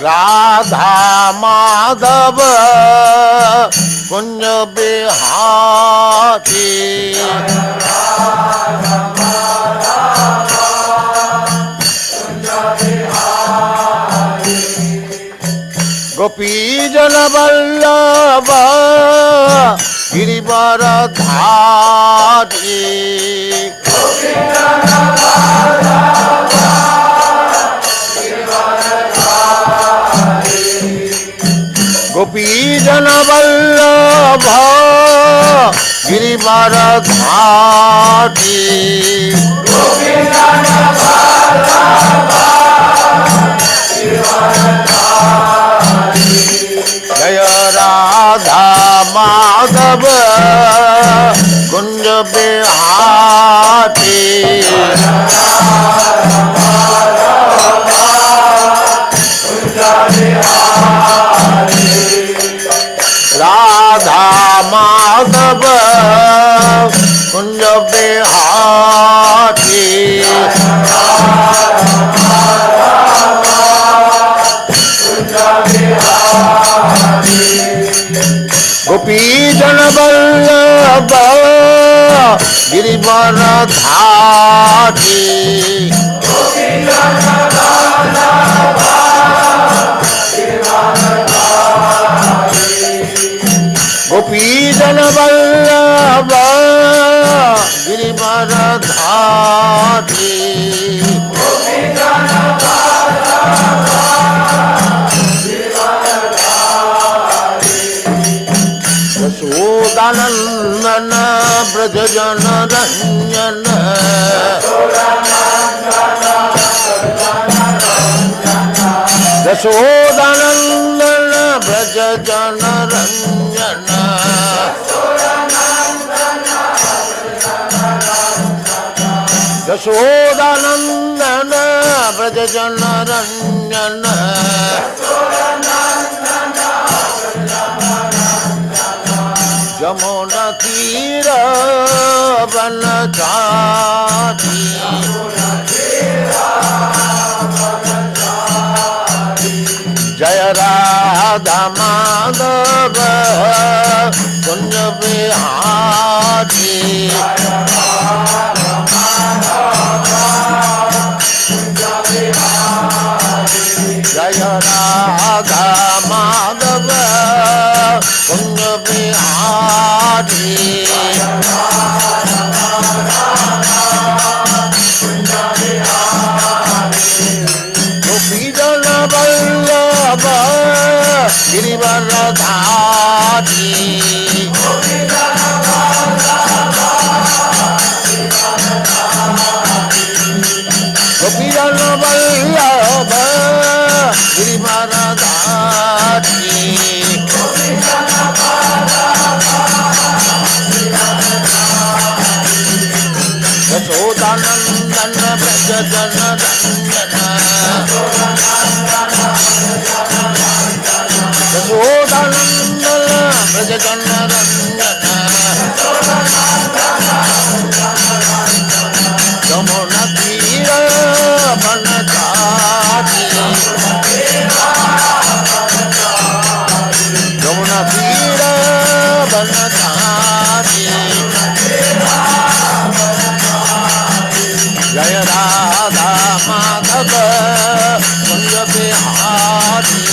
राधा माधव कुंज बिहारी गोपी जन वल्लभ गिरिवर धारी गोपी जन वल्लभ गिरिवर धारी जय राधा माधव कुंज बिहारी राधा माधव कुंज बिहारी गोपी जन वल्लभ गिरिवर धारी गोपी जन वल्लभ गिरिवर धारी यशोदानंदन ब्रज जन रंजन यशोदानंदन ब्रज जन रंजन यशोदानंदन ब्रज जन रंजन यमुना तीर बन जाती जय राधा माधव कुंज बिहारी जय राधा माधव कुंज बिहारी गोपी जन वल्लभ गिरिवर धारी गोपी जन वल्लभ गिरिवर धारी यशोदानंदन ब्रज जन रंजन यशोदानंदन ब्रज जन रंजन यमुना तीर बन जाती यमुना तीर बन जाती जय राधा माधव कुंज बिहारी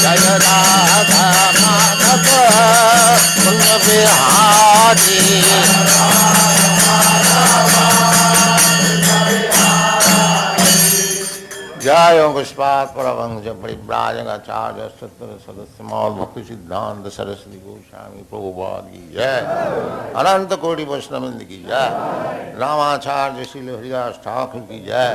जय राधा माधव कुंज बिहारी जय पुष्पाद परमहंस परिव्राजकाचार्य सत्तर सदस्य मौल भक्ति सिद्धांत सरस्वती गोस्वामी प्रभुपाद की जय अनंत कोटि वैष्णववृंद की जय रामाचार्य श्रील हरिदास ठाकुर की जय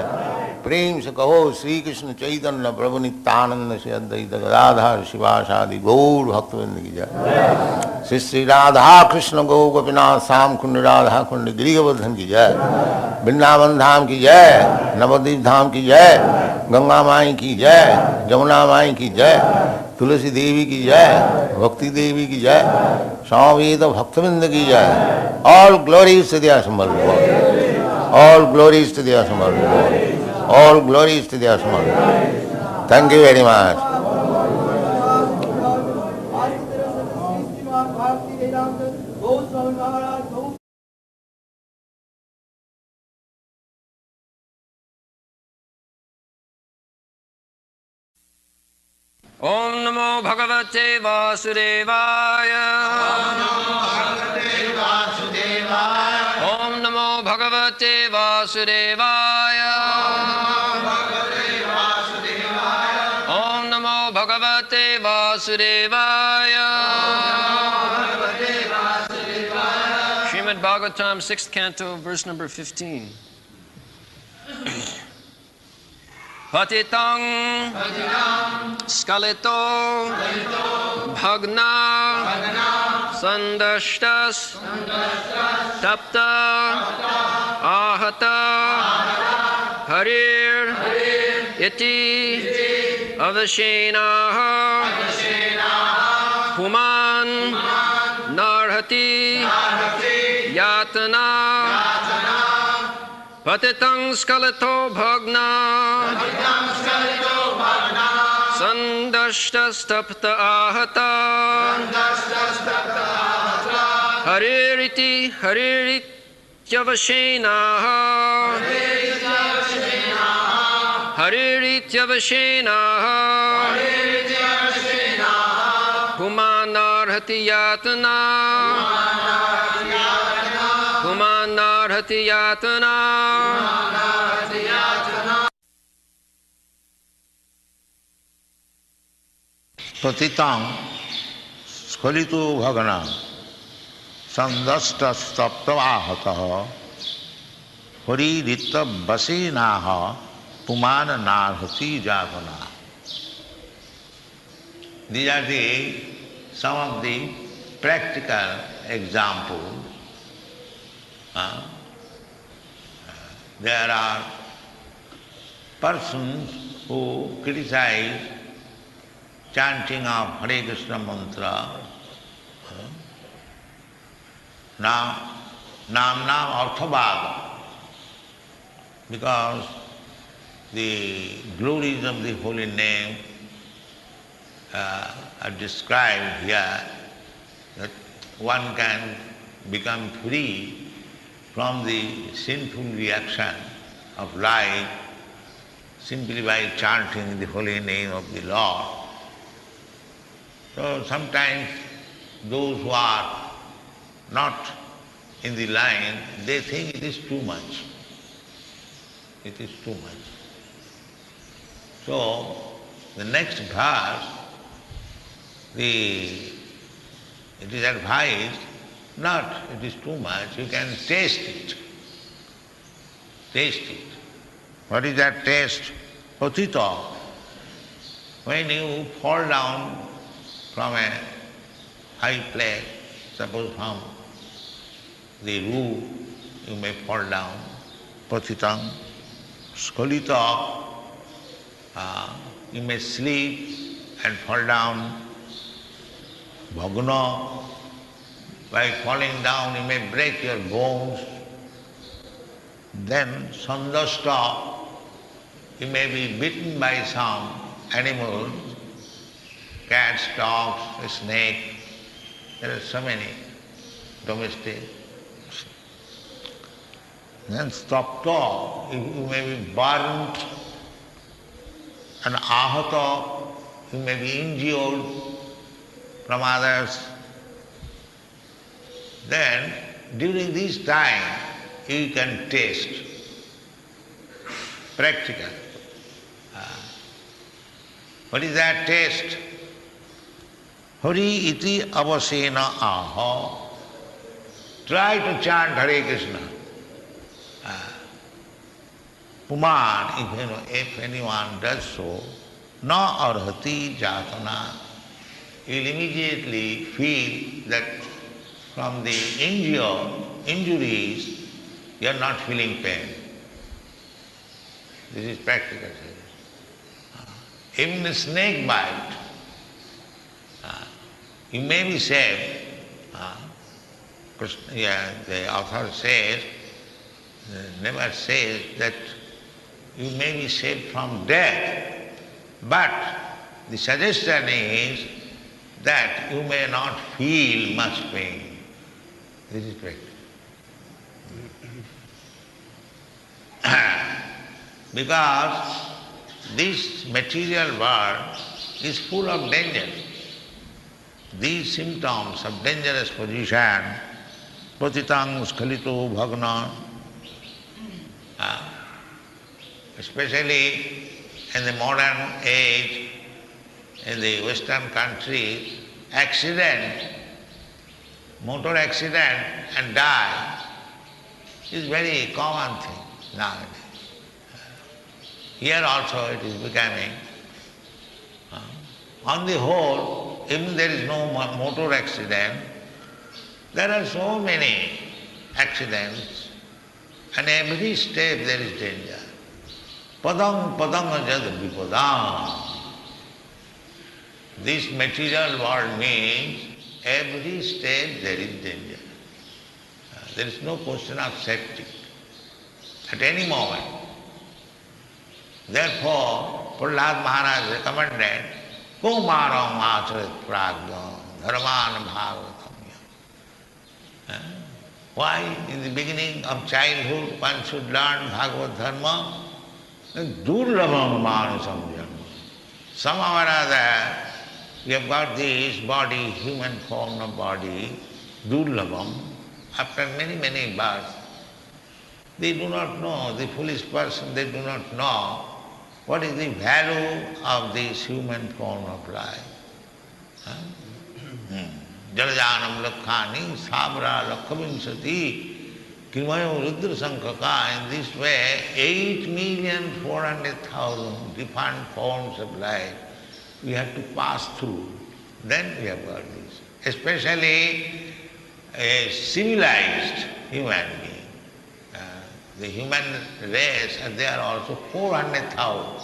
प्रेम से कहो श्री कृष्ण चैतन्य प्रभु नित्यानंद से अद्वैत गदाधर शिवासादि गौर भक्तवृंद की जय श्री श्री राधा कृष्ण गौ गोपीनाथ श्याम कुंड राधा कुंड गिरिवर्धन की जय वृंदावन धाम की जय नवद्वीप धाम की जय गंगा माई की जय जमुना माई की जय तुलसी देवी की जय भक्ति देवी की जय स्वामी तो भक्तविंद की जय ऑल ग्लोरी से दिया संभल All glories to the Assembled Lord. All glories to the Assembled Lord. Thank you very much. Om Namo Bhagavate Vasudevaya. Om Namo Bhagavate Vasudevaya. Om Namo Bhagavate Vasudevaya. Srimad Bhagavatam, 6th canto, verse number 15. Patitang Skalito Bhagna Sandashtas Tapta Ahata Harir Iti Avashena Puman Narhati Yatana Patitang Skalito Bhagna Sandashtas Tapta Ahata Haririti Harirityavashena Harirityavashena Pumanarhati Yatana Pumanarhati Yatana. Patitang Skalito Bhagana Sandastastaptavahataha Haririta Vasenaha Pumana Narhati Jatana. These are some of the practical examples. There are persons who criticize chanting of Hare Krishna mantra, Nam Arthabhava, because the glories of the holy name are described here, that one can become free from the sinful reaction of life simply by chanting the holy name of the Lord. So sometimes those who are not in the line, they think it is too much. It is too much. So the next verse, it is advised, not it is too much, you can taste it. Taste it. What is that taste? Patita. When you fall down from a high place, suppose from the roof, you may fall down. Patitang, skalita, you may sleep and fall down. Bhagna, by falling down you may break your bones. Then sandasta, you may be bitten by some animal, cats, dogs, a snake. There are so many domestic. Then stapta, you may be burnt, and ahata, you may be injured from others. Then during this time you can taste practical. What is that taste? Hari iti avasena aha. Try to chant Hare Krishna. Puman, if anyone does so, na arhati jatana, you will immediately feel that from the injuries you are not feeling pain. This is practical. Even a snake bite, you may be saved. The author says, never says that you may be saved from death, but the suggestion is that you may not feel much pain. This is correct. Because this material world is full of danger. These symptoms of dangerous position, patitang skhalito bhagna, especially in the modern age, in the Western countries, accident, motor accident and die is very common thing nowadays. Here also it is becoming. On the whole, even there is no motor accident, there are so many accidents, and every step there is danger. Padang padang jad vipadam. This material world means every step there is danger. There is no question of safety at any moment. Therefore, Prahlad Maharaj recommended Kumaram acharit pragna dharman bhagavatam. Why in the beginning of childhood one should learn Bhagavad Dharma? Durlabham manasam janma. Somehow or other we have got this body, human form of body, durlabham, after many, many births. They do not know, the foolish person, they do not know what is the value of this human form of life. Jalajanam lakhani, sabra lakhavinsati, krimayo rudra sankhaka. In this way, 8,400,000 different forms of life we have to pass through. Then we have got this. Especially a civilized human being. The human race, they are also 400,000.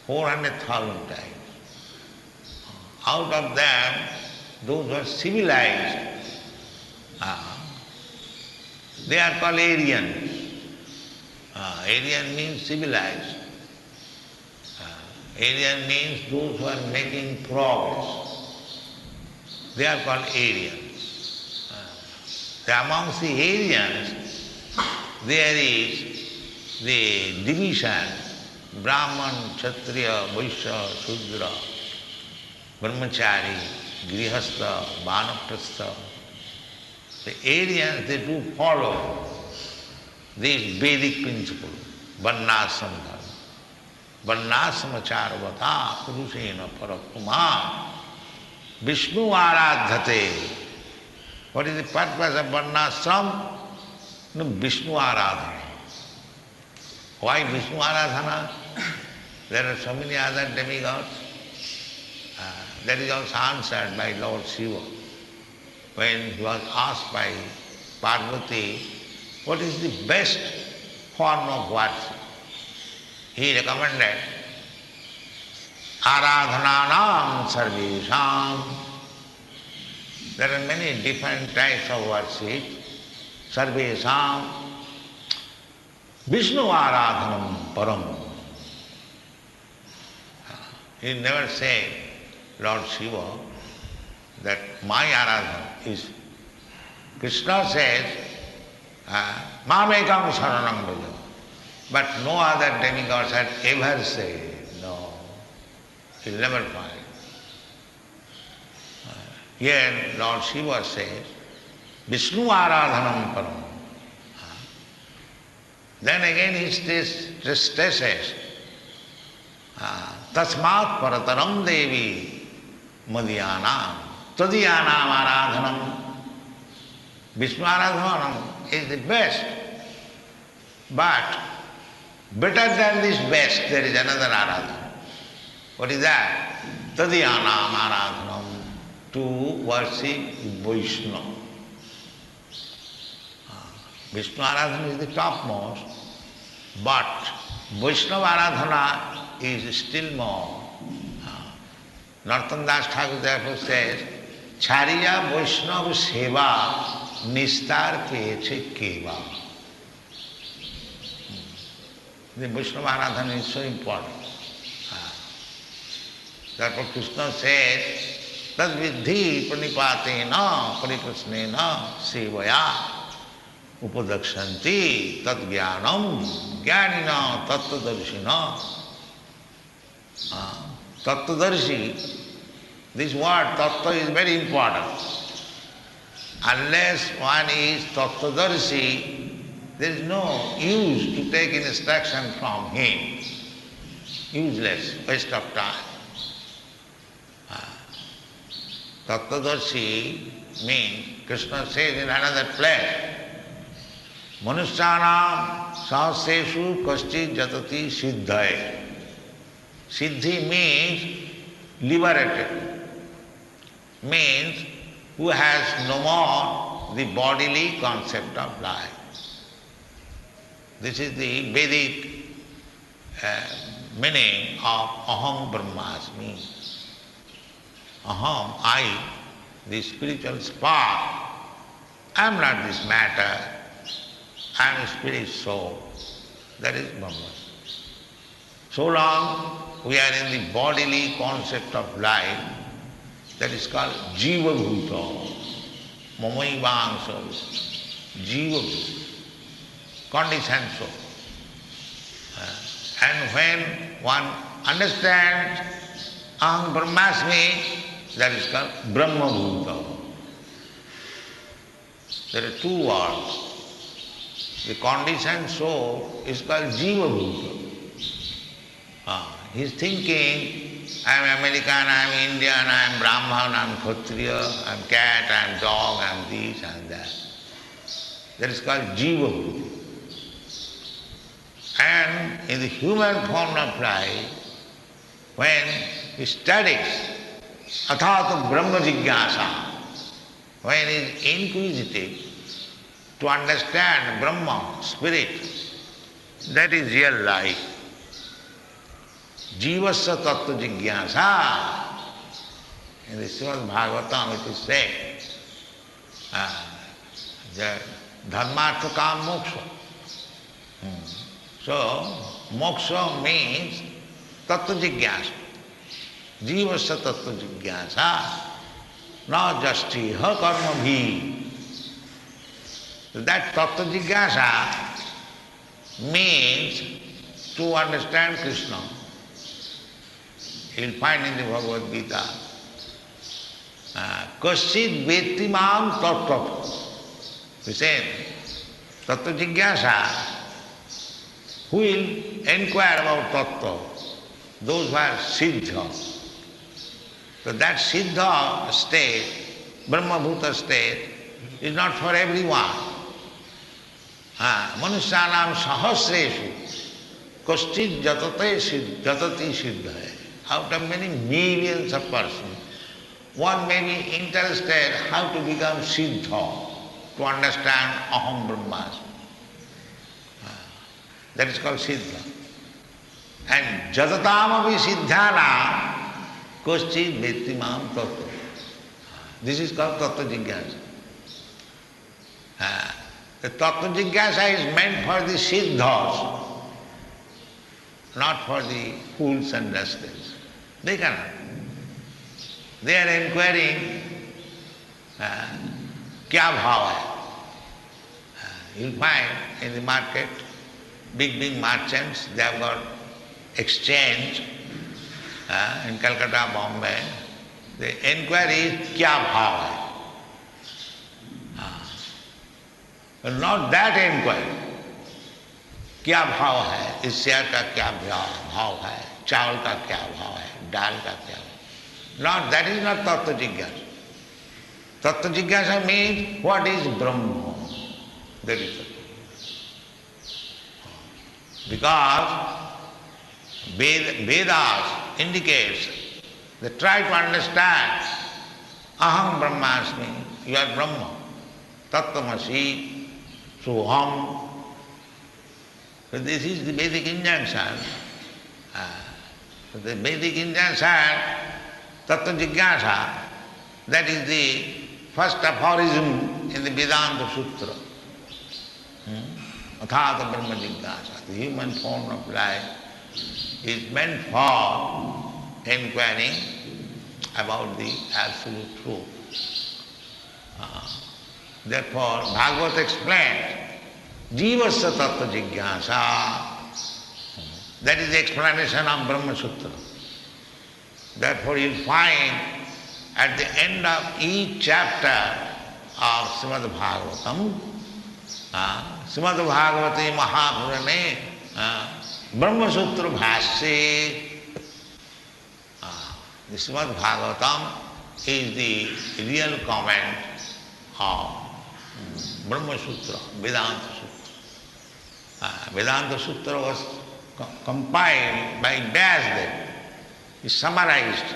400,000 times. Out of them, those who are civilized, they are called Aryans. Aryan means civilized. Aryan means those who are making progress. They are called Aryans. Amongst the Aryans, there is the division Brahman, Kshatriya, Vaishya, Shudra, Brahmachari, Grihastha, Vanaprastha. The Aryans, they do follow this Vedic principle, Varnasam Dharma. Varnasamacharvata Purushena Parapuma Vishnu Aradhate. What is the purpose of Varnasam? No, Vishnu Aradhana. Why Vishnu Aradhana? There are so many other demigods. That is also answered by Lord Shiva. When he was asked by Parvati, what is the best form of worship? He recommended Aradhananam Sarvesham. There are many different types of worship. Sarvesham Vishnu Aradhanam Param. He never said, Lord Shiva, that my Aradhana is. Krishna says, Mamekam Saranam Bhaja. But no other demigods had ever said, no. You'll never find. Here Lord Shiva says, Vishnu Aradhanam Param. Then again he stresses, Tasmat Parataram Devi Madhyanam Tadhyanam Aradhanam. Vishnu Aradhanam is the best. But better than this best, there is another Aradhana. What is that? Tadhyanam Aradhanam, to worship Vaishnava. Vishnu Aradhana is the topmost, but Vaishnava Aradhana is still more. Narottam Das Thakur therefore says, Chariya Vaishnava Seva নিস্তার পেয়েছে কেবা। The Vaishnava Aradhana is so important. Therefore Krishna says, tad vidhi pranipatena pariprasnena sevaya upadakshanti tad jnanam jnanina tattadarshina. Tattadarshi, this word tattva is very important. Unless one is tattadarshi, there is no use to take instruction from him. Useless, waste of time. Tattadarshi means, Krishna says in another place, Manusyanam sahasreshu kaschit jatati siddhaye. Siddhi means liberated, means who has no more the bodily concept of life. This is the Vedic meaning of Aham Brahmasmi. Aham, I, the spiritual spark, I am not this matter, I am a spirit soul. That is Brahma. So long we are in the bodily concept of life, that is called Jiva Bhuta, Mamaivangsa, Jiva Bhuta, conditioned soul. And when one understands Aham Brahmasmi, that is called Brahma Bhuta. There are two words. The conditioned soul is called Jiva Bhuta. He is thinking, I am American, I am Indian, I am Brahman, I am Kshatriya, I am cat, I am dog, I am this and that. That is called Jiva Bhuta. And in the human form of life, when he studies Athata Brahma Jigyasa, when he is inquisitive to understand Brahma, spirit, that is real life. Jivasya tattva jigyasa. In the Srimad Bhagavatam it is said, dharmartha kam moksha. So, moksha means tattva jigyasa. Jivasya tattva jigyasa. Na jastiha karma bhi. That tattva jigyasa means to understand Krishna. You will find in the Bhagavad Gita, Kaschit veti mam tattva. He said, tattva jigyasa, who will inquire about tattva? Those who are siddha. So that siddha state, Brahma Bhuta state, is not for everyone. Manusyanam sahasreshu kaschit jatati siddhaye. Out of many millions of persons, one may be interested how to become siddha, to understand Aham Brahmasmi. That is called siddha. And jatatamapi siddhana kaschit vettimam tattva. This is called tattva jigyasa. The tattva jigyasa is meant for the siddhas, not for the fools and rascals. They cannot. They are inquiring, kya bhav hai? You'll find in the market, big merchants, they have got exchange in Calcutta, Bombay. The inquiry is kya bhav hai? But not that inquiry. Kya bhav hai? Is share ka kya bhav hai? Chawal ka kya bhav hai? Dal ka kya bhav? Not, that is not tattva jigyasa. Tattva jigyasa means what is Brahma? That is it. Because Vedas indicates that try to understand Aham Brahmasmi, you are Brahma. Tattvamasi, Soham. So this is the Vedic injunction. The Vedic injunction, Tattva Jigyasa, that is the first aphorism in the Vedanta Sutra. Athata Brahma Jignasa. The human form of life is meant for inquiring about the absolute truth. Therefore, Bhagavad explained, Jivasya Tattva Jignasa. That is the explanation of Brahma Sutra. Therefore, you'll find at the end of each chapter of Srimad Bhagavatam, Srimad Bhagavate Mahapurane, Brahma Sutra Bhasya. The Srimad Bhagavatam is the real comment of Brahma Sutra, Vedanta Sutra. Vedanta Sutra was compiled by Vyasadeva. He summarized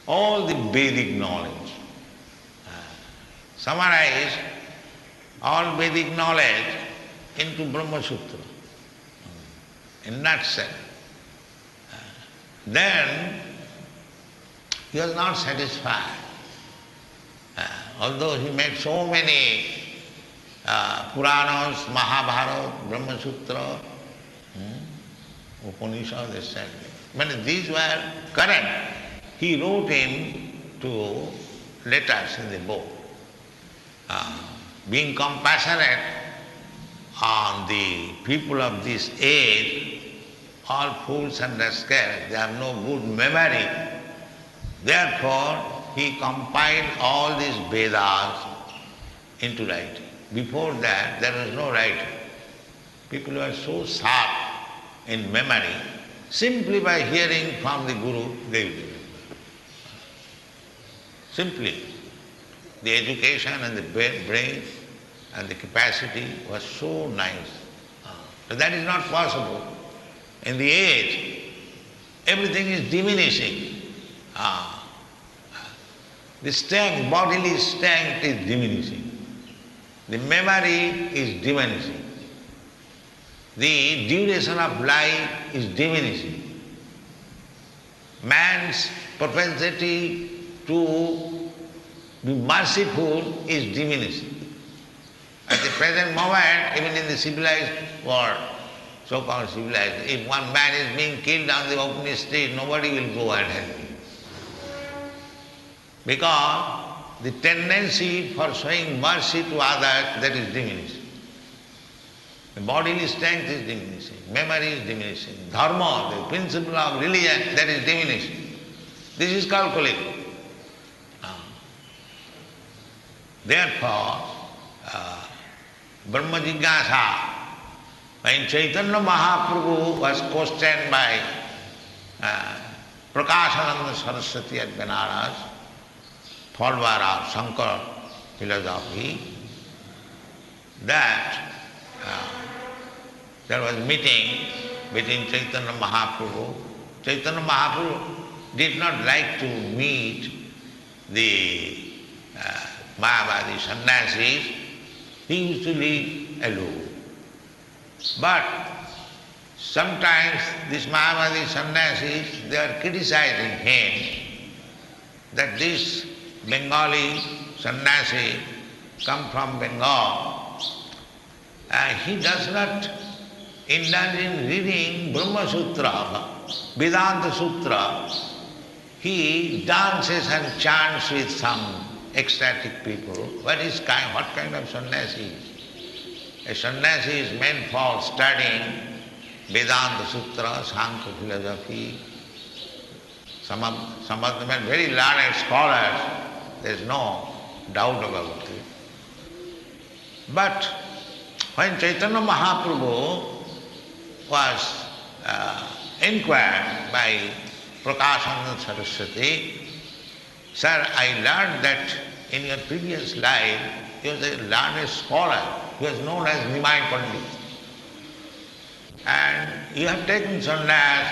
all the Vedic knowledge. Summarized all Vedic knowledge into Brahma Sutra, in nutshell. Then he was not satisfied. Although he made so many Puranas, Mahabharata, Brahma Sutra, Upanishads, etc. But these were current. He wrote into letters in the book. Being compassionate on the people of this age, all fools and rascals, they have no good memory. Therefore, he compiled all these Vedas into writing. Before that, there was no writing. People were so sharp in memory, simply by hearing from the Guru, they will remember. Simply. The education and the brain and the capacity was so nice. But that is not possible. In the age, everything is diminishing. The strength, bodily strength is diminishing. The memory is diminishing. The duration of life is diminishing. Man's propensity to be merciful is diminishing. At the present moment, even in the civilized world, so-called civilized, if one man is being killed on the open street, nobody will go and help him. Because the tendency for showing mercy to others, that is diminishing. The bodily strength is diminishing, memory is diminishing, dharma, the principle of religion, that is diminishing. This is calculated. Therefore, Brahma Jignasa, when Chaitanya Mahaprabhu was questioned by Prakashananda Saraswati at Benares, follower of Shankar philosophy, that there was a meeting between Chaitanya Mahaprabhu. Chaitanya Mahaprabhu did not like to meet the Mayavadi sannyasis. He used to live alone. But sometimes these Mayavadi sannyasis, they are criticizing him that this Bengali sannyasi come from Bengal, he does not indulge in reading Brahma Sutra, Vedanta Sutra. He dances and chants with some ecstatic people. What kind of sannyasi is? A sannyasi is meant for studying Vedanta Sutra, Sankhya philosophy. Some of them are very learned scholars, there is no doubt about it. But when Chaitanya Mahaprabhu was inquired by Prakashananda Saraswati, "Sir, I learned that in your previous life you was a learned scholar, you was known as Nimai Pandit. And you have taken sannyas,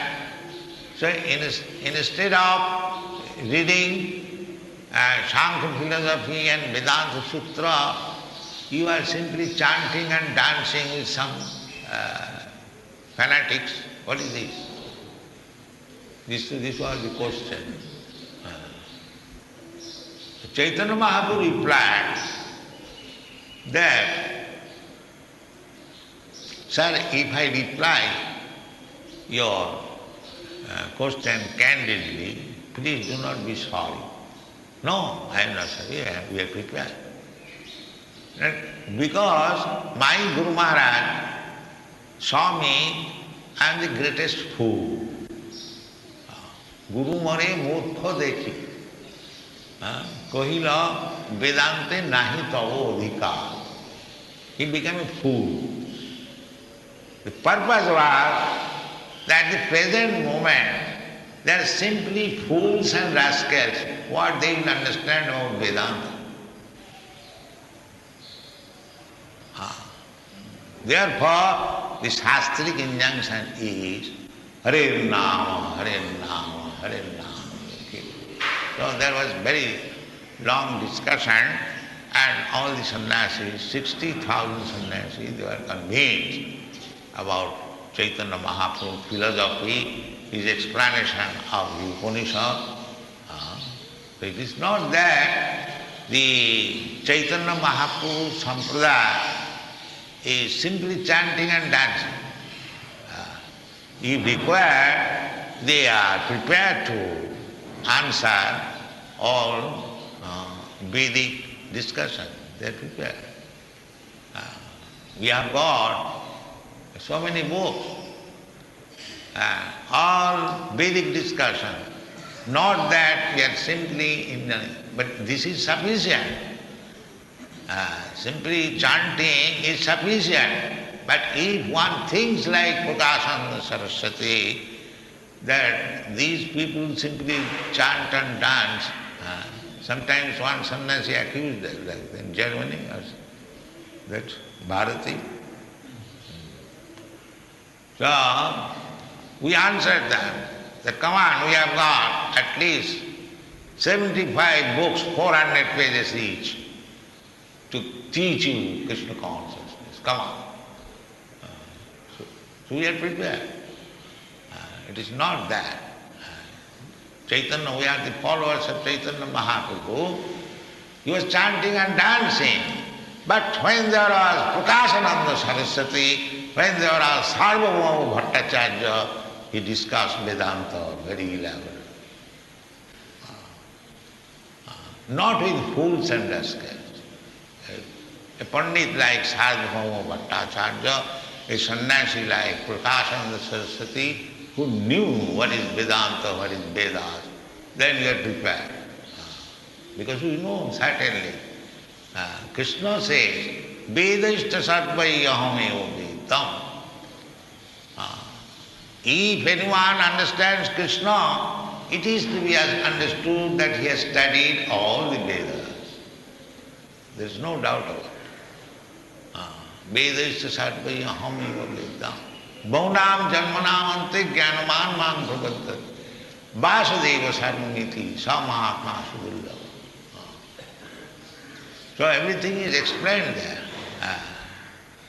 so instead of reading Sankhya philosophy and Vedanta Sutra, you are simply chanting and dancing with some fanatics. What is this?" This was the question. Chaitanya Mahaprabhu replied, that, sir, if I reply your question candidly, please do not be sorry. No, I am not sorry, we are prepared. Because my Guru Maharaj saw me, I am the greatest fool. Guru mare murkho dekhi. Kohila Vedante nahi tavo adhikar. He became a fool. The purpose was that the present moment they are simply fools and rascals. What they will understand about Vedanta? Therefore, the Shastric injunction is Hare Nama, Hare Nama, Hare Nama. Okay. So there was very long discussion and all the sannyasis, 60,000 sannyasis, they were convinced about Chaitanya Mahaprabhu's philosophy, his explanation of the Upanishad. So it is not that the Chaitanya Mahaprabhu Sampradaya is simply chanting and dancing. If required, they are prepared to answer all Vedic discussion. They are prepared. We have got so many books, all Vedic discussion. Not that we are simply but this is sufficient. Simply chanting is sufficient. But if one thinks like Prakashananda Saraswati, that these people simply chant and dance, sometimes one sannyasi accused them, like in Germany, that Bharati. So, we answered them that, come on, we have got at least 75 books, 400 pages each, to teach you Krishna consciousness. Come on. So we are prepared. It is not that. Chaitanya, we are the followers of Chaitanya Mahaprabhu. He was chanting and dancing. But when there was Prakashananda Saraswati, when there was Sarvabhauma Bhattacharya, he discussed Vedanta very elaborately. Not with fools and rascals. A Pandit like Sarvabhauma Bhattacharya, a sannyasi like Prakashananda Saraswati, who knew what is Vedanta, what is Vedas, then we are prepared. Because we know certainly. Krishna says, Vedashta sarvai ahameva vedam. If anyone understands Krishna, it is to be understood that he has studied all the Vedas. There is no doubt about it. Vedashta sarvai ahameva vedam. Bhaunam janmanam ante jnanaman man prabhadat. Vasudeva sarvamiti samahatma sudurlava. So everything is explained there.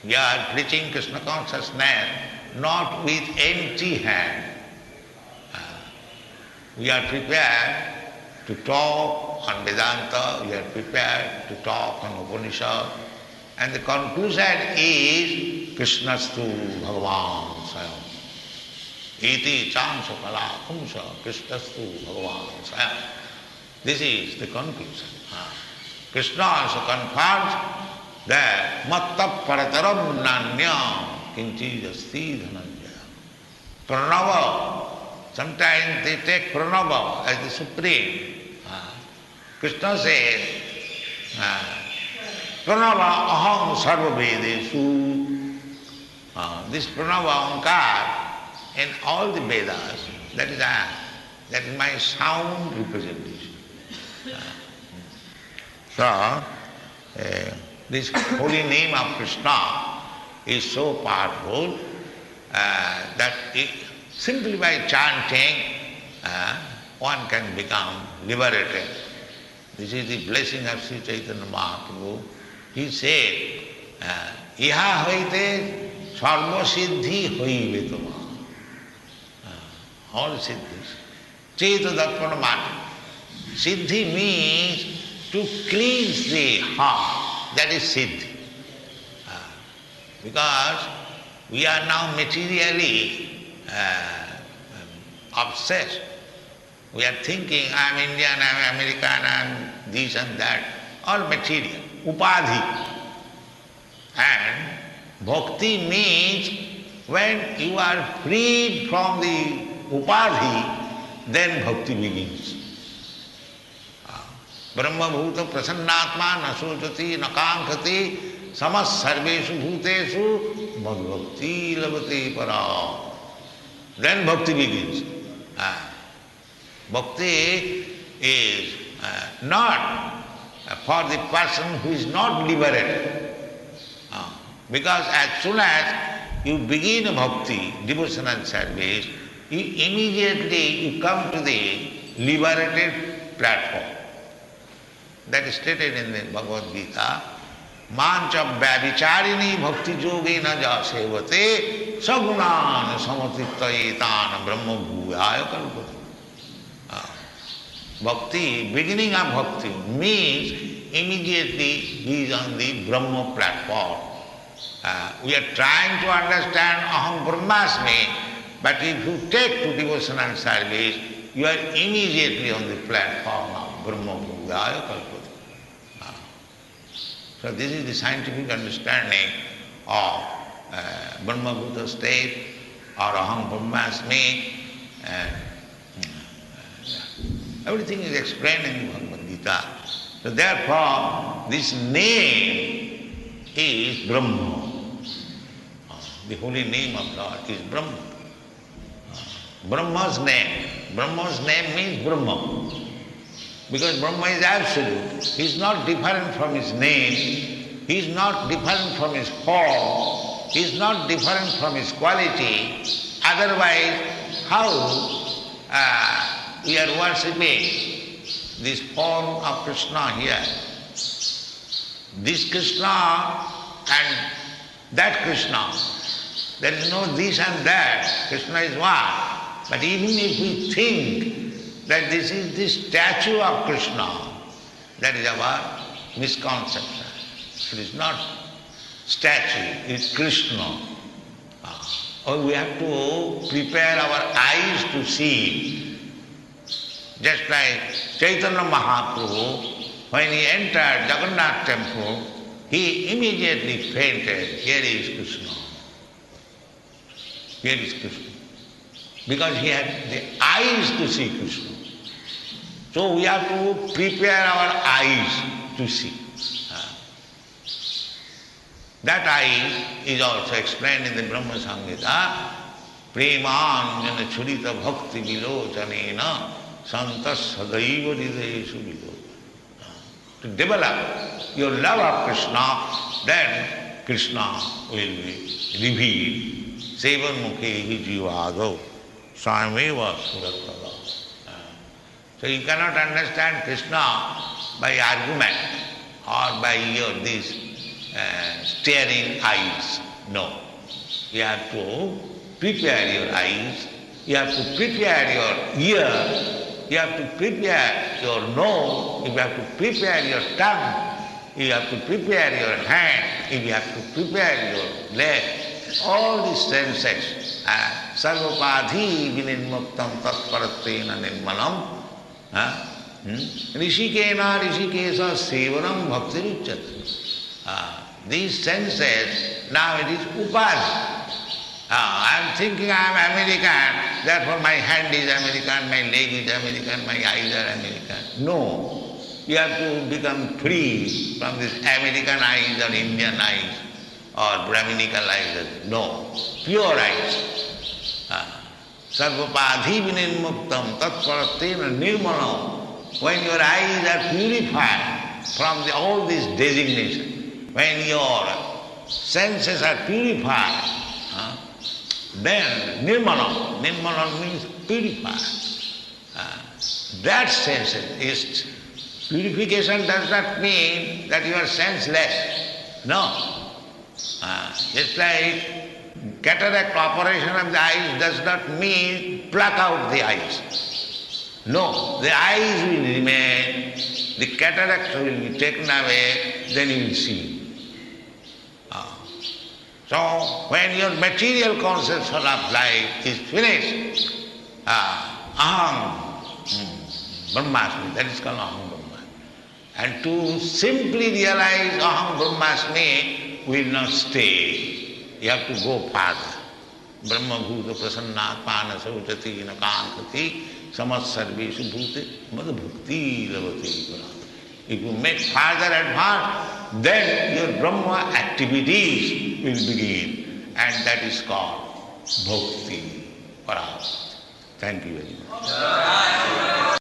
We are preaching Krishna consciousness not with empty hand. We are prepared to talk on Vedanta, we are prepared to talk on Upanishad, and the conclusion is Krishnastu Bhagavan Swayam. Iti chamsa kala kumsa Krishnastu Bhagavan Swayam. This is the conclusion. Krishna also confirms that matta parataram nanya kinchi asti dhananjaya. Pranava, sometimes they take Pranava as the supreme. Krishna says, Pranava aham sarva vedesu. This Pranava Ankar in all the Vedas, that is I. That is my sound representation. So, this holy name of Krishna is so powerful that simply by chanting one can become liberated. This is the blessing of Sri Chaitanya Mahaprabhu. He said, Iha hoite sarva siddhi hoive tuma. All siddhis. Cheta darpana mati. Siddhi means to cleanse the heart. That is siddhi. Because we are now materially obsessed. We are thinking, I am Indian, I am American, I am this and that, all material, upadhi. And bhakti means when you are freed from the upadhi, then bhakti begins. Brahma bhuta prasannatma na sochati na kankati samas sarveshu bhuteshu bhakti lavati para. Then bhakti begins. Bhakti is not for the person who is not liberated. Because as soon as you begin a bhakti, devotional service, you immediately come to the liberated platform. That is stated in the Bhagavad Gita. Mancha vyavicharini bhakti yogena ja sevate sagunan samatittayetan brahma bhuvaya kalpate. Bhakti, beginning of bhakti means immediately he is on the Brahma platform. We are trying to understand aham brahmasmi, but if you take to devotional service, you are immediately on the platform of Brahma bhuvaya kalpate. So this is the scientific understanding of Brahma Bhuta state or aham brahmasmi. Everything is explained in the Bhagavad Gita. So therefore, this name is Brahma. The holy name of Lord is Brahma. Brahma's name means Brahma. Because Brahma is absolute. He is not different from his name. He is not different from his form. He is not different from his quality. Otherwise, how we are worshipping this form of Krishna here? This Krishna and that Krishna. There is no this and that. Krishna is one. But even if we think that this is the statue of Krishna, that is our misconception. It is not statue, it is Krishna. Or we have to prepare our eyes to see. Just like Chaitanya Mahaprabhu, when he entered Jagannath temple, he immediately fainted, here is Krishna. Here is Krishna. Because he had the eyes to see Krishna. So we have to prepare our eyes to see. That eye is also explained in the Brahma Samhita. Premanjana churita bhakti vilochanena santas sadaiva hridayeshu vilochanena. To develop your love of Krishna, then Krishna will be revealed. Sevan mukhehi jivado sameva suratada. So you cannot understand Krishna by argument or by this staring eyes. No. You have to prepare your eyes, you have to prepare your ear, you have to prepare your nose, you have to prepare your tongue, you have to prepare your hand, you have to prepare your leg. All these senses. Sarvapadhi vinirmuktam tatparatena nirmalam. Rishikena rishikesa sevanam bhaktiruchyate. These senses, now it is upadhi. I am thinking I am American, therefore my hand is American, my leg is American, my eyes are American. No. You have to become free from this American eyes or Indian eyes or Brahminical eyes. No. Pure eyes. Sarvapadhi vinirmuktam tatparatena nirmalam. When your eyes are purified from all these designations, when your senses are purified, then nirmalam means purified. That sense is purification does not mean that you are senseless. No. Just like cataract operation of the eyes does not mean pluck out the eyes. No, the eyes will remain, the cataract will be taken away, then you will see. So when your material conception of life is finished, aham brahmasmi, that is called aham brahma. And to simply realize aham brahmasmi will not stay. You have to go farther. Brahma bhuta prasannatmana sauchati nakankati samat sarveshu bhute mad bhakti lavati. If you make farther advance, then your Brahma activities will begin, and that is called bhakti. Prabhupada. Thank you very much.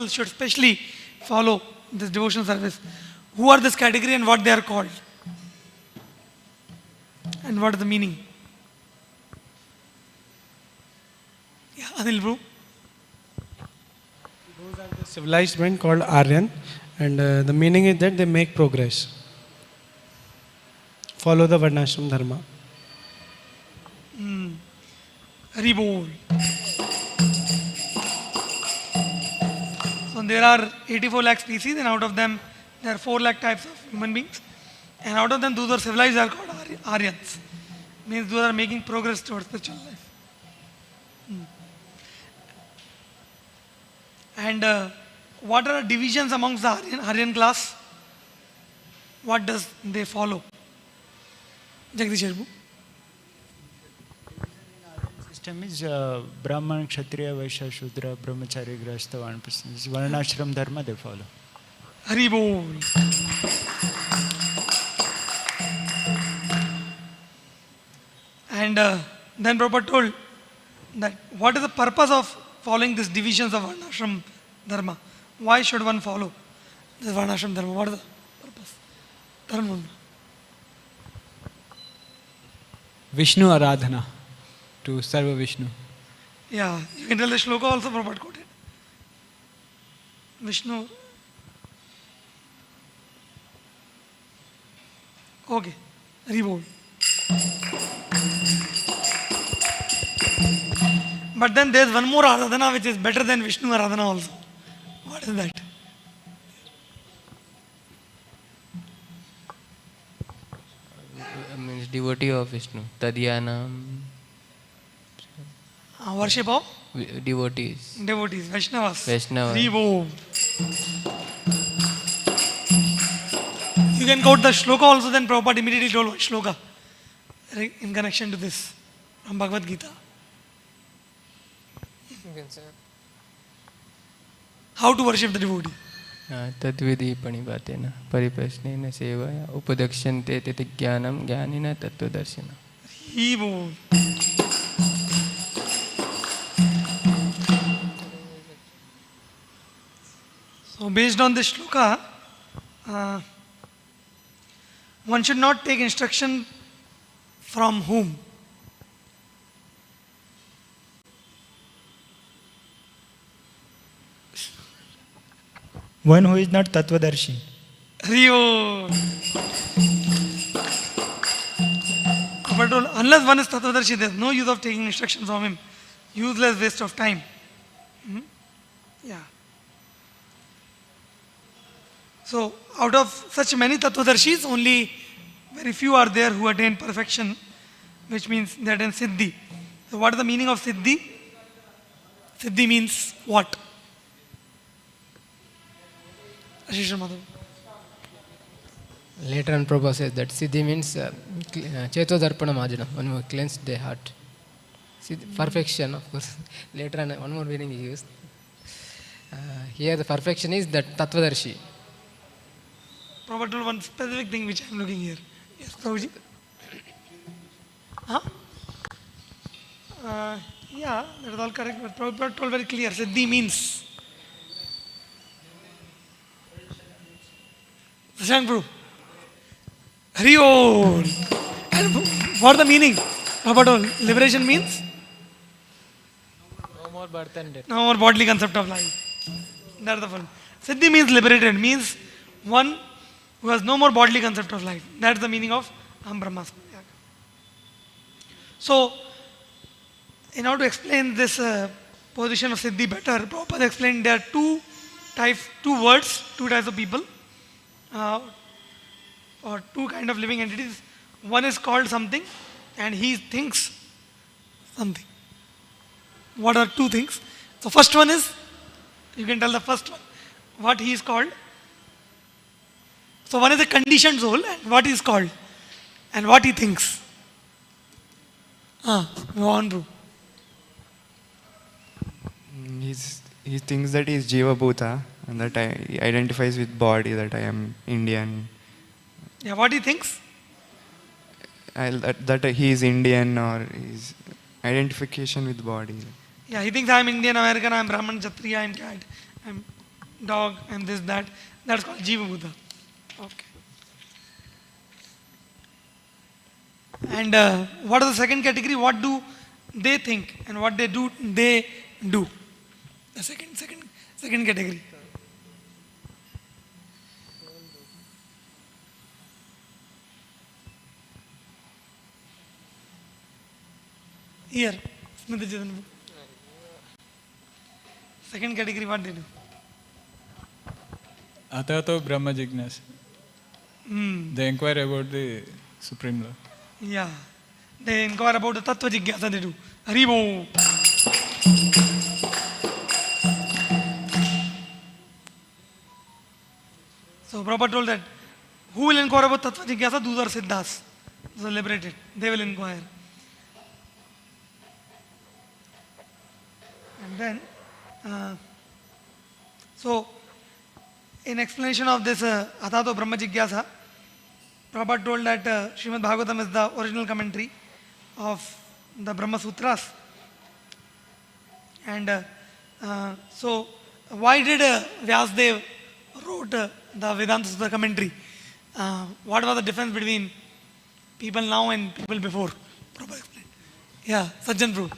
Should specially follow this devotional service. Who are this category and what they are called? And what is the meaning? Yeah, Anil Bro. Those are the civilized men called Aryan, and the meaning is that they make progress. Follow the Varnashram Dharma. Hari Bol. So there are 84 lakh species, and out of them there are 4 lakh types of human beings, and out of them those who are civilized are called Aryans. Means those are making progress towards spiritual life. And what are the divisions amongst the Aryan class? What does they follow? Jagdish Arbu. system is Brahman, Kshatriya, Vaishya, Shudra, Brahmachari, Grahastha, Vanaprastha. This is Varnashram dharma they follow. Hari Bol. And then Prabhupada told that what is the purpose of following these divisions of Varnashram dharma? Why should one follow this Varnashram dharma? What is the purpose? Dharma. Vishnu Aradhana, to serve Vishnu. Yeah, you can tell the shloka also Prabhupada quoted. Vishnu. Okay, Rebold. But then there is one more Aradhana which is better than Vishnu Aradhana also. What is that? Means devotee of Vishnu. Tadyanam. Worship of? Devotees. Devotees, Vaishnavas. Vaishnavas. Rebold. You can quote the shloka also, then Prabhupada immediately told one shloka in connection to this from Bhagavad Gita. How to worship the devotee? तद्विधि पणिपातेन परिप्रश्नेन सेवया उपदक्ष्यन्ते तत् ज्ञानं ज्ञानिनः तत्त्वदर्शिनः. Rebold. So based on this shloka, one should not take instruction from whom? One who is not Tattvadarshi. Rio. But unless one is Tattvadarshi, there is no use of taking instructions from him. Useless waste of time. Yeah. So, out of such many Tattvadarshis, only very few are there who attain perfection, which means they attain Siddhi. So, what is the meaning of Siddhi? Siddhi means what? Ashish Madhav. Later on, Prabhupada says that Siddhi means Cheto Darpana Majana, one who cleansed their heart. Perfection, of course. Later on, one more meaning is used. Here, the perfection is that Tattvadarshi. Prabhupada told one specific thing which I am looking here. Yes, Prabhuji? Huh? Yeah, that is all correct. But Prabhupada told very clear. Siddhi means. Sashank Prabhu. Hari-Om. And what is the meaning? Prabhupada told liberation means? No more birth and death. No more bodily concept of life. That is the one. Siddhi means liberated, means one who has no more bodily concept of life. That's the meaning of Aham Brahmasmi. So, in order to explain this position of Siddhi better, Prabhupada explained there are two words, two types of people, or two kind of living entities. One is called something and he thinks something. What are two things? So, first one is, you can tell the first one, what he is called. So one is a conditioned soul and what he is called and what he thinks. Go on, bro. He thinks that he is Jiva Bhuta and that he identifies with body, that I am Indian. Yeah, what he thinks? That he is Indian, or his identification with body. Yeah, he thinks I am Indian, American, I am Brahman, Kshatriya, I am cat, I am dog, I am this, that. That's called Jiva Bhuta. Okay. And what is the second category? What do they think and what they do? The second category. Here, second category, what they do? Atato Brahma Jignas. They inquire about the Supreme Law. Yeah. They inquire about the Tattva Jigyasa they do. Haribo. So Prabhupada told that who will inquire about Tattva Jigyasa? Those are Siddhas. Those are liberated. They will inquire. then, so in explanation of this Atato Brahma Jigyasa, Prabhupada told that Srimad Bhagavatam is the original commentary of the Brahma Sutras. And so, why did Vyasdev wrote the Vedanta Sutra commentary? What was the difference between people now and people before? Prabhupada explained. Yeah, Sajjan Prabhu.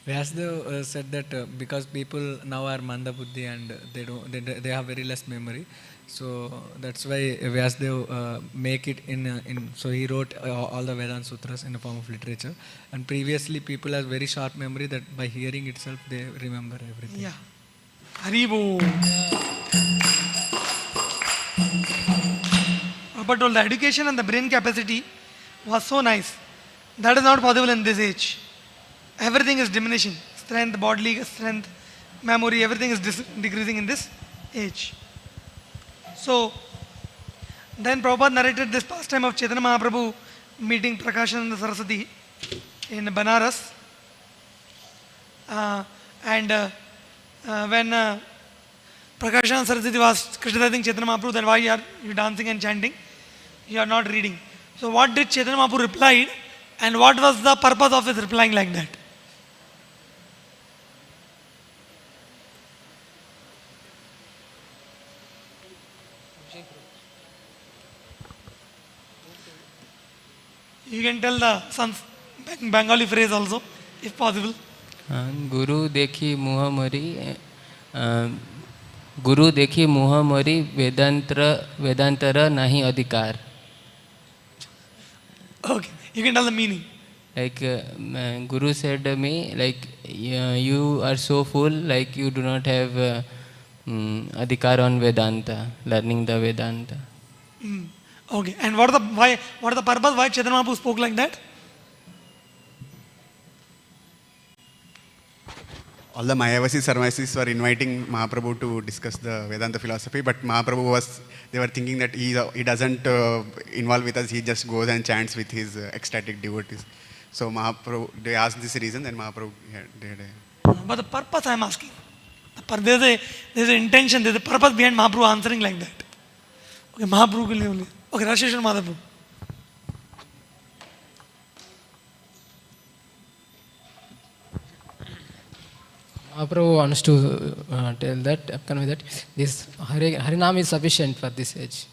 Vyasdev said that because people now are manda buddhi and they have very less memory, so that's why Vyasdev make it in so he wrote all the Vedanta Sutras in the form of literature. And previously people have very sharp memory that by hearing itself they remember everything. Yeah. Haribo. Prabhupada told the education and the brain capacity was so nice. That is not possible in this age. Everything is diminishing. Strength, bodily strength, memory, everything is decreasing in this age. So, then Prabhupada narrated this pastime of Chaitanya Mahaprabhu meeting Prakashananda Saraswati in Banaras. When Prakashananda Saraswati was criticizing Chaitanya Mahaprabhu that why are you dancing and chanting? You are not reading. So what did Chaitanya Mahaprabhu replied, and what was the purpose of his replying like that? You can tell the Bengali phrase also, if possible. गुरु देखी मुँह मरी गुरु देखी मुँह मरी वेदांतर नहीं अधिकार. Okay, you can tell the meaning. Like Guru said to me, like you are so full, like you do not have adhikar on Vedanta, learning the Vedanta. Okay, and what are the purpose why Chaitanya Mahaprabhu spoke like that? All the Mayavasis, Sarvasis were inviting Mahaprabhu to discuss the Vedanta philosophy, but Mahaprabhu they were thinking that he doesn't involve with us, he just goes and chants with his ecstatic devotees. So Mahaprabhu, they asked this reason, then Mahaprabhu did But the purpose I am asking. There's an intention, there's a purpose behind Mahaprabhu answering like that. Okay, Mahaprabhu ke liye only. Okay, Rasheshwar Madhaprabhu. Mahaprabhu wants to tell that, convey that this Harinam is sufficient for this age.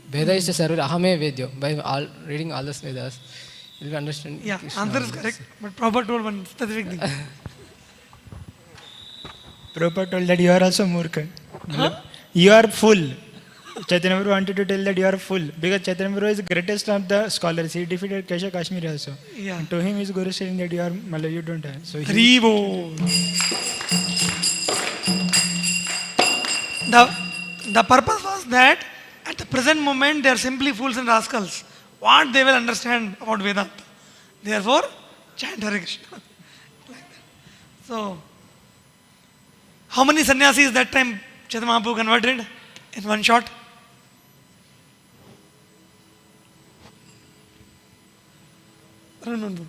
Veda is a ahame vedyo. By reading all the Vedas, you will understand. Yeah, Krishna answer is correct, but Prabhupada told one specific thing. Prabhupada told that you are also murkha. You are full. Chaitanya Mahaprabhu wanted to tell that you are full because Chaitanya Mahaprabhu is the greatest of the scholars. He defeated Kesha Kashmiri also. Yeah. And to him, his Guru is saying that you don't have. So the purpose was that at the present moment they are simply fools and rascals. What they will understand about Vedanta? Therefore, chant Hare Krishna. Like that. So, how many sannyasis that time Chaitanya Mahaprabhu converted in one shot? I don't know.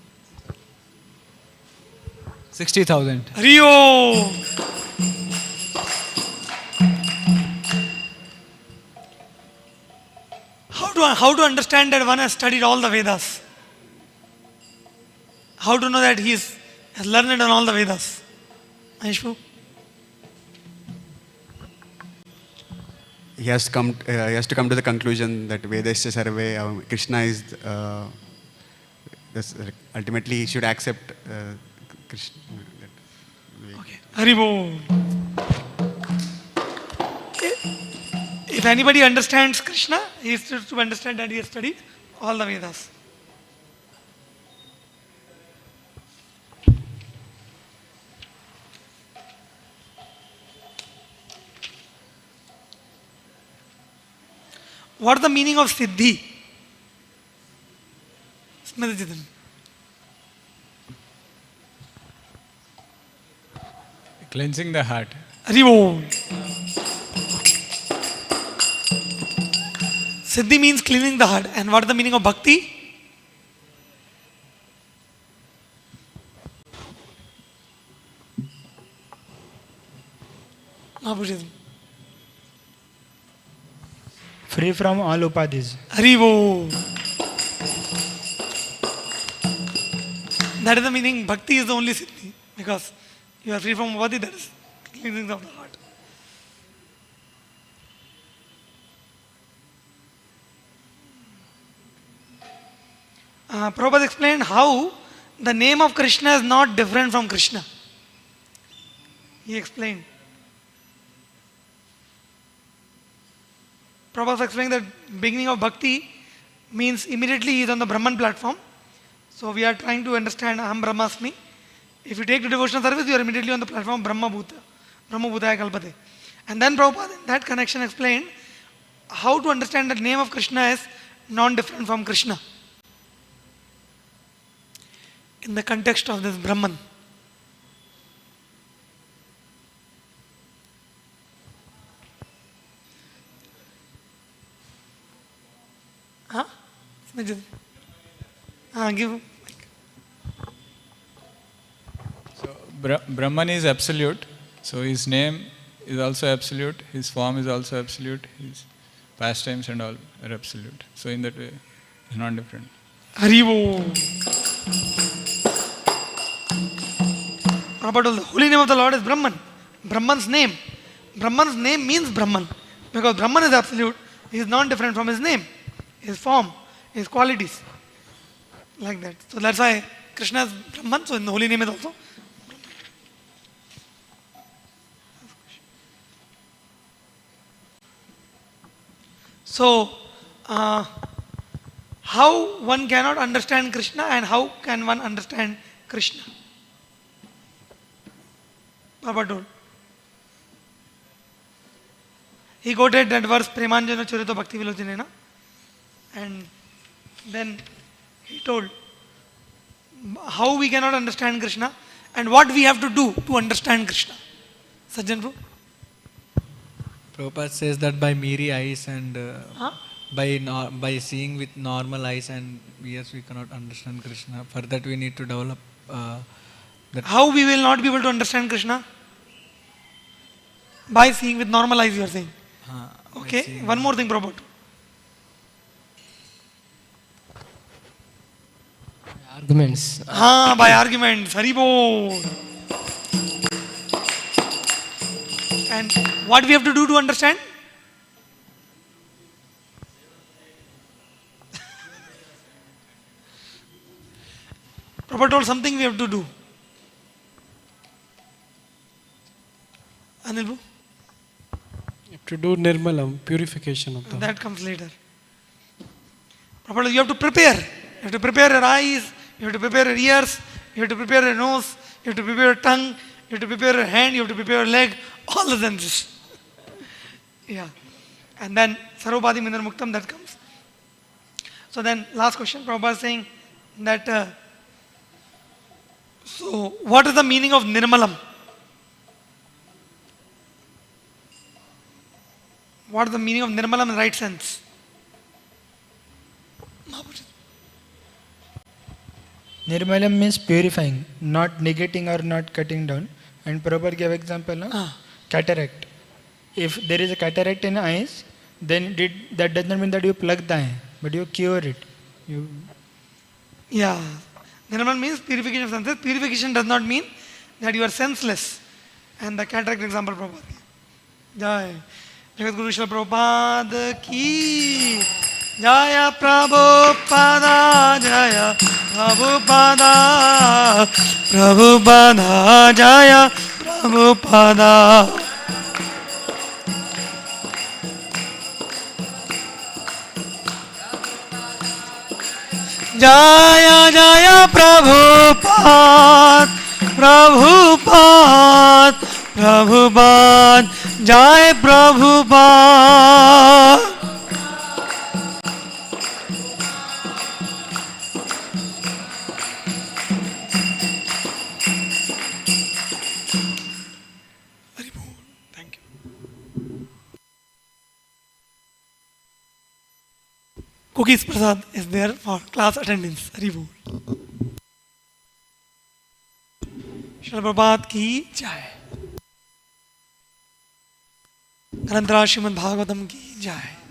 60,000. Rio! How to understand that one has studied all the Vedas? How to know that he has learned on all the Vedas? Aishpu? He has to come to the conclusion that Vedasya Sarve, Krishna is ultimately he should accept Krishna. Okay. Haribo. If anybody understands Krishna, he is to understand that he has studied all the Vedas. What is the meaning of Siddhi? Cleansing the heart. Haribo. Siddhi means cleaning the heart. And what is the meaning of Bhakti? Mahaprabhu. Free from all upadhis. Haribo. That is the meaning. Bhakti is the only siddhi. Because you are free from upadhi, that is cleansing of the heart. Prabhupada explained how the name of Krishna is not different from Krishna. He explained. Prabhupada explained that beginning of bhakti means immediately he is on the Brahman platform. So we are trying to understand Aham Brahmasmi. If you take the devotional service, you are immediately on the platform Brahma Bhuta. Brahma Bhutaya Kalpate. And then Prabhupada in that connection explained how to understand that name of Krishna is non-different from Krishna. In the context of this Brahman. Huh? Give. So Brahman is absolute. So his name is also absolute. His form is also absolute. His pastimes and all are absolute. So in that way, it's not different. Haribo. Prabhupada told the holy name of the Lord is Brahman. Brahman's name. Brahman's name means Brahman. Because Brahman is absolute, he is non-different from his name, his form, his qualities. Like that. So that's why Krishna is Brahman, so in the holy name is also Brahman. So, how one cannot understand Krishna and how can one understand Krishna? Prabhupada told. He quoted that verse Premanjana Charito Bhakti Vilochanena, and then he told how we cannot understand Krishna and what we have to do to understand Krishna. Sajjan Prabhu? Prabhupada says that by merry eyes and by seeing with normal eyes and ears we cannot understand Krishna. For that we need to develop that. How we will not be able to understand Krishna? By seeing with normal eyes, you are saying. Okay, one more thing, Prabhupada. Arguments. By arguments. Haribo. And what we have to do to understand? Prabhupada told something we have to do. Anilbu? To do nirmalam, purification of the That comes later. Prabhupada, you have to prepare. You have to prepare your eyes, you have to prepare your ears, you have to prepare your nose, you have to prepare your tongue, you have to prepare your hand, you have to prepare your leg, all the senses. Yeah. And then Sarvopadi Minar Muktam, that comes. So then last question, Prabhupada is saying that so what is the meaning of Nirmalam? What is the meaning of Nirmalam in the right sense? Nirmalam means purifying, not negating or not cutting down. And Prabhupada gave example, no? Cataract. If there is a cataract in eyes, then that does not mean that you plug the eye, but you cure it. Yeah. Nirmalam means purification of senses. Purification does not mean that you are senseless. And the cataract example Prabhupada. Jai. Jagat Guru Srila Prabhupada ki Jaya Prabhupada Jaya Prabhupada Prabhupada Jaya Prabhupada Jaya Jaya Prabhupada Prabhupada Prabhupada Jai Prabhupada Thank you. Cookies Prasad is there for class attendance. Haribol. Srila Prabhupada ki jai. ग्रंथराज Shrimad Bhagavatam की जय.